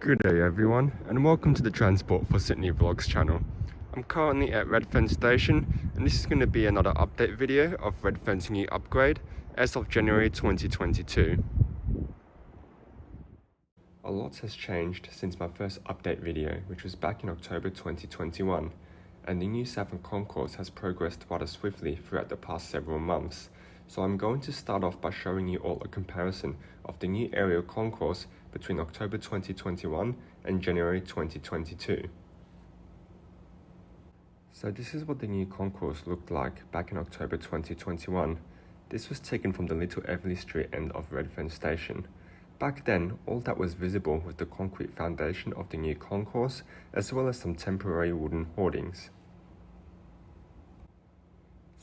Good day everyone, and welcome to the Transport for Sydney Vlogs channel. I'm currently at Redfern Station, and this is going to be another update video of Redfern's new upgrade as of January 2022. A lot has changed since my first update video, which was back in October 2021, and the new Southern Concourse has progressed rather swiftly throughout the past several months. So I'm going to start off by showing you all a comparison of the new aerial concourse between October 2021 and January 2022. So this is what the new concourse looked like back in October 2021. This was taken from the Little Everleigh Street end of Redfern Station. Back then, all that was visible was the concrete foundation of the new concourse, as well as some temporary wooden hoardings.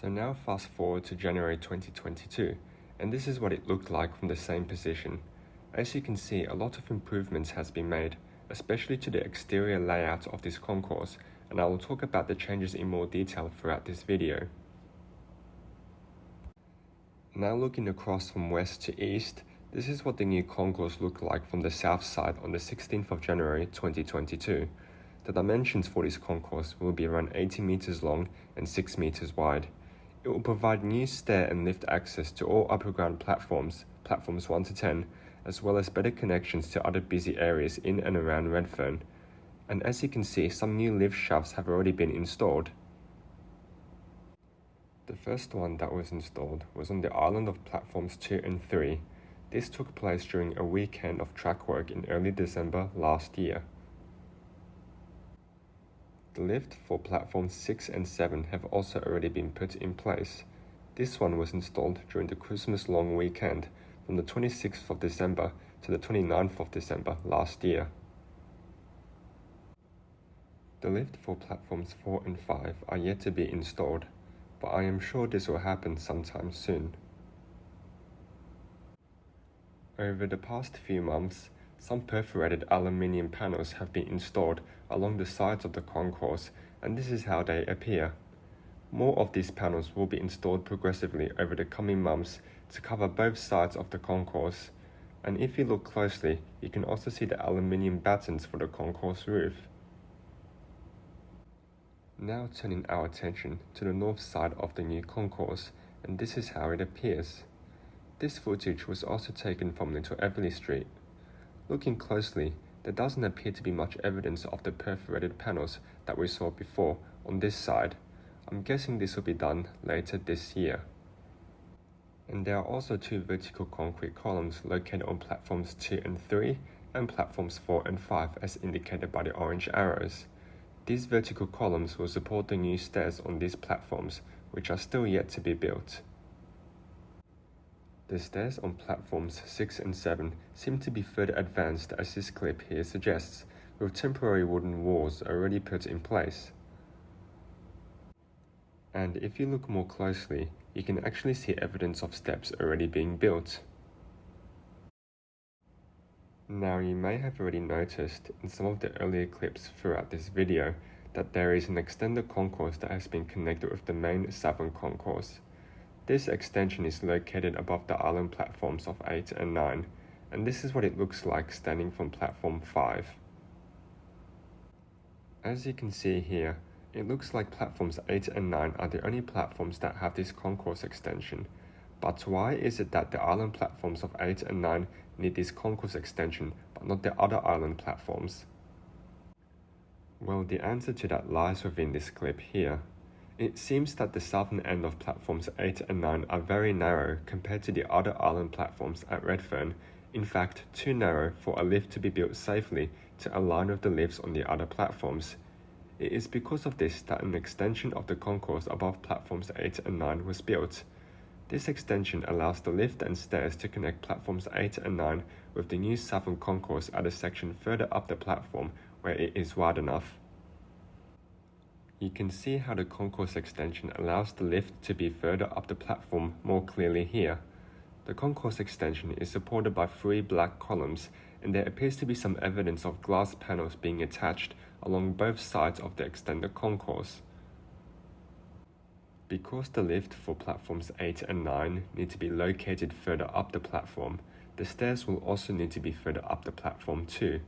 So now fast forward to January 2022, and this is what it looked like from the same position. As you can see, a lot of improvements has been made, especially to the exterior layout of this concourse, and I will talk about the changes in more detail throughout this video. Now looking across from west to east, this is what the new concourse looked like from the south side on the 16th of January 2022. The dimensions for this concourse will be around 80 meters long and 6 meters wide. It will provide new stair and lift access to all upper ground platforms, platforms 1 to 10, as well as better connections to other busy areas in and around Redfern. And as you can see, some new lift shafts have already been installed. The first one that was installed was on the island of platforms 2 and 3. This took place during a weekend of track work in early December last year. The lift for platforms 6 and 7 have also already been put in place. This one was installed during the Christmas long weekend from the 26th of December to the 29th of December last year. The lift for platforms 4 and 5 are yet to be installed, but I am sure this will happen sometime soon. Over the past few months, some perforated aluminium panels have been installed along the sides of the concourse, and this is how they appear. More of these panels will be installed progressively over the coming months to cover both sides of the concourse. And if you look closely, you can also see the aluminium battens for the concourse roof. Now turning our attention to the north side of the new concourse, and this is how it appears. This footage was also taken from Little Everleigh Street. Looking closely, there doesn't appear to be much evidence of the perforated panels that we saw before on this side. I'm guessing this will be done later this year. And there are also 2 vertical concrete columns located on platforms 2 and 3 and platforms 4 and 5 as indicated by the orange arrows. These vertical columns will support the new stairs on these platforms, which are still yet to be built. The stairs on platforms 6 and 7 seem to be further advanced as this clip here suggests, with temporary wooden walls already put in place. And if you look more closely, you can actually see evidence of steps already being built. Now you may have already noticed in some of the earlier clips throughout this video that there is an extended concourse that has been connected with the main Southern Concourse. This extension is located above the island platforms of 8 and 9, and this is what it looks like standing from platform 5. As you can see here, it looks like platforms 8 and 9 are the only platforms that have this concourse extension. But why is it that the island platforms of 8 and 9 need this concourse extension but not the other island platforms? Well, the answer to that lies within this clip here. It seems that the southern end of platforms 8 and 9 are very narrow compared to the other island platforms at Redfern, in fact too narrow for a lift to be built safely to align with the lifts on the other platforms. It is because of this that an extension of the concourse above platforms 8 and 9 was built. This extension allows the lift and stairs to connect platforms 8 and 9 with the new Southern Concourse at a section further up the platform where it is wide enough. You can see how the concourse extension allows the lift to be further up the platform more clearly here. The concourse extension is supported by 3 black columns, and there appears to be some evidence of glass panels being attached along both sides of the extended concourse. Because the lift for platforms 8 and 9 need to be located further up the platform, the stairs will also need to be further up the platform too.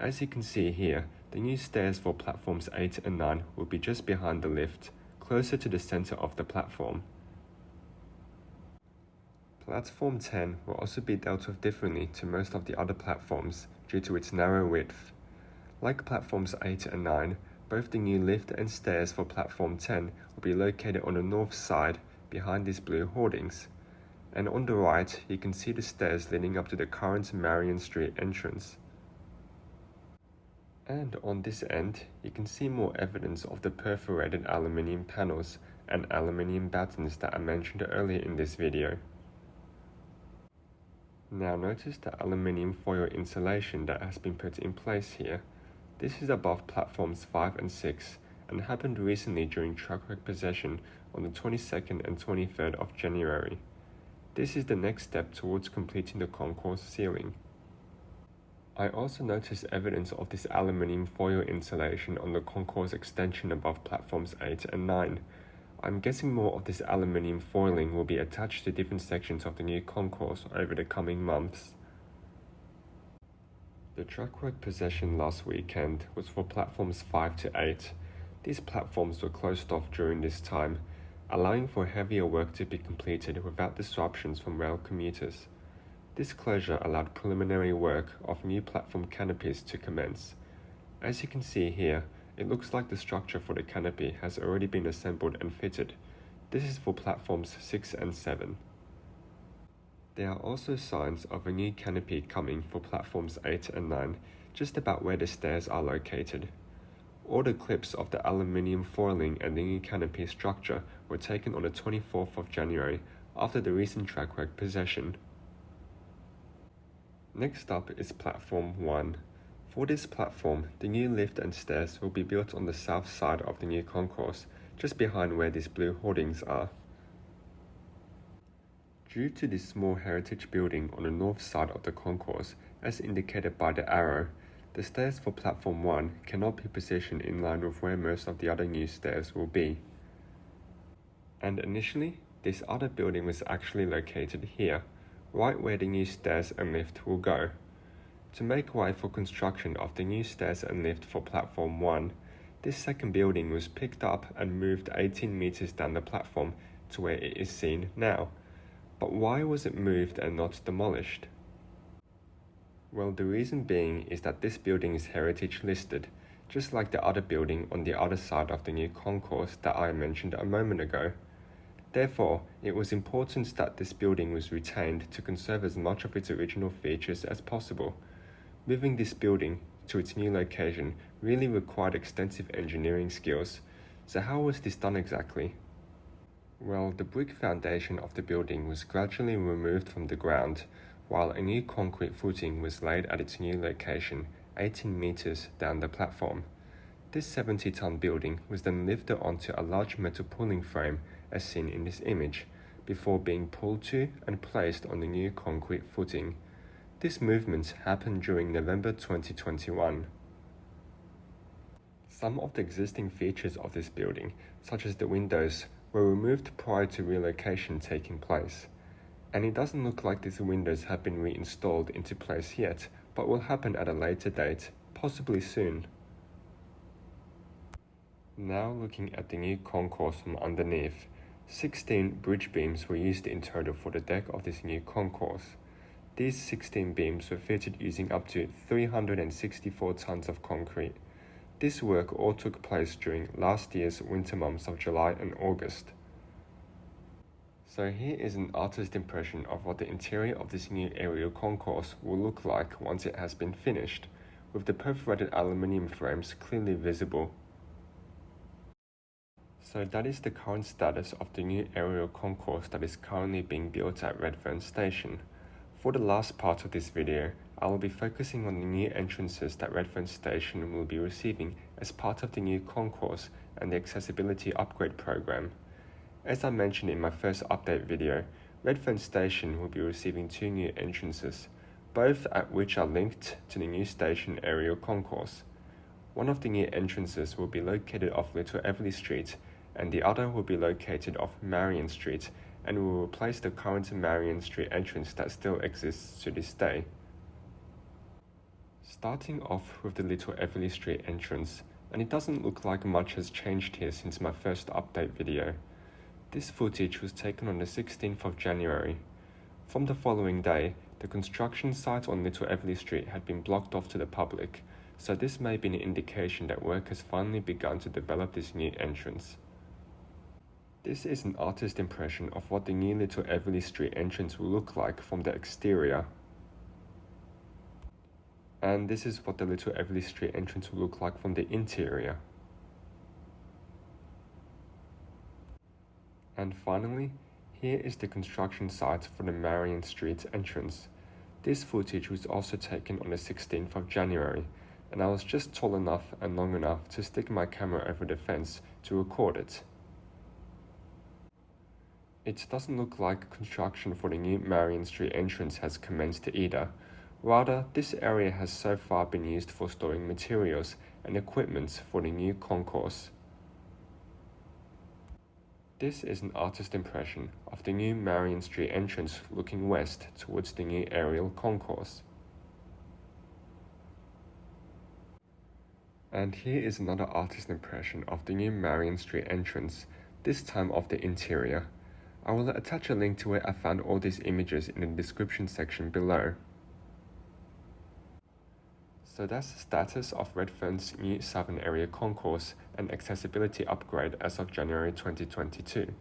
As you can see here, the new stairs for platforms 8 and 9 will be just behind the lift, closer to the center of the platform. Platform 10 will also be dealt with differently to most of the other platforms due to its narrow width. Like platforms 8 and 9, both the new lift and stairs for platform 10 will be located on the north side behind these blue hoardings. And on the right, you can see the stairs leading up to the current Marion Street entrance. And on this end, you can see more evidence of the perforated aluminium panels and aluminium battens that I mentioned earlier in this video. Now notice the aluminium foil insulation that has been put in place here. This is above platforms 5 and 6 and happened recently during truckwork possession on the 22nd and 23rd of January. This is the next step towards completing the concourse ceiling. I also noticed evidence of this aluminium foil insulation on the concourse extension above platforms 8 and 9. I'm guessing more of this aluminium foiling will be attached to different sections of the new concourse over the coming months. The truckwork possession last weekend was for platforms 5 to 8. These platforms were closed off during this time, allowing for heavier work to be completed without disruptions from rail commuters. This closure allowed preliminary work of new platform canopies to commence. As you can see here, it looks like the structure for the canopy has already been assembled and fitted. This is for platforms 6 and 7. There are also signs of a new canopy coming for platforms 8 and 9, just about where the stairs are located. All the clips of the aluminium foiling and the new canopy structure were taken on the 24th of January after the recent trackwork possession. Next up is platform 1. For this platform, the new lift and stairs will be built on the south side of the new concourse, just behind where these blue hoardings are. Due to this small heritage building on the north side of the concourse, as indicated by the arrow, the stairs for platform 1 cannot be positioned in line with where most of the other new stairs will be. And initially, this other building was actually located here, right where the new stairs and lift will go. To make way for construction of the new stairs and lift for platform 1, this second building was picked up and moved 18 meters down the platform to where it is seen now. But why was it moved and not demolished? Well, the reason being is that this building is heritage listed, just like the other building on the other side of the new concourse that I mentioned a moment ago. Therefore, it was important that this building was retained to conserve as much of its original features as possible. Moving this building to its new location really required extensive engineering skills. So how was this done exactly? Well, the brick foundation of the building was gradually removed from the ground, while a new concrete footing was laid at its new location, 18 meters down the platform. This 70-ton building was then lifted onto a large metal pulling frame as seen in this image, before being pulled to and placed on the new concrete footing. This movement happened during November 2021. Some of the existing features of this building, such as the windows, were removed prior to relocation taking place. And it doesn't look like these windows have been reinstalled into place yet, but will happen at a later date, possibly soon. Now looking at the new concourse from underneath, 16 bridge beams were used in total for the deck of this new concourse. These 16 beams were fitted using up to 364 tons of concrete. This work all took place during last year's winter months of July and August. So here is an artist's impression of what the interior of this new aerial concourse will look like once it has been finished, with the perforated aluminium frames clearly visible. So that is the current status of the new aerial concourse that is currently being built at Redfern Station. For the last part of this video, I will be focusing on the new entrances that Redfern Station will be receiving as part of the new concourse and the accessibility upgrade program. As I mentioned in my first update video, Redfern Station will be receiving 2 new entrances, both at which are linked to the new station aerial concourse. One of the new entrances will be located off Little Everleigh Street, and the other will be located off Marion Street and will replace the current Marion Street entrance that still exists to this day. Starting off with the Little Everleigh Street entrance, and it doesn't look like much has changed here since my first update video. This footage was taken on the 16th of January. From the following day, the construction site on Little Everleigh Street had been blocked off to the public, so this may be an indication that work has finally begun to develop this new entrance. This is an artist impression of what the new Little Everleigh Street entrance will look like from the exterior. And this is what the Little Everleigh Street entrance will look like from the interior. And finally, here is the construction site for the Marion Street entrance. This footage was also taken on the 16th of January, and I was just tall enough and long enough to stick my camera over the fence to record it. It doesn't look like construction for the new Marion Street entrance has commenced either. Rather, this area has so far been used for storing materials and equipment for the new concourse. This is an artist impression of the new Marion Street entrance looking west towards the new aerial concourse. And here is another artist impression of the new Marion Street entrance, this time of the interior. I will attach a link to where I found all these images in the description section below. So that's the status of Redfern's new Southern Area Concourse and accessibility upgrade as of January 2022.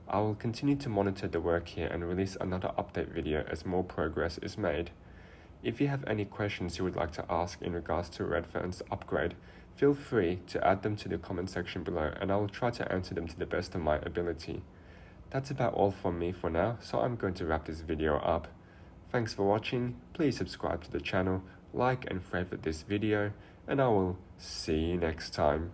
I will continue to monitor the work here and release another update video as more progress is made. If you have any questions you would like to ask in regards to Redfern's upgrade, feel free to add them to the comment section below and I will try to answer them to the best of my ability. That's about all from me for now, so I'm going to wrap this video up. Thanks for watching, please subscribe to the channel, like and favorite this video, and I will see you next time.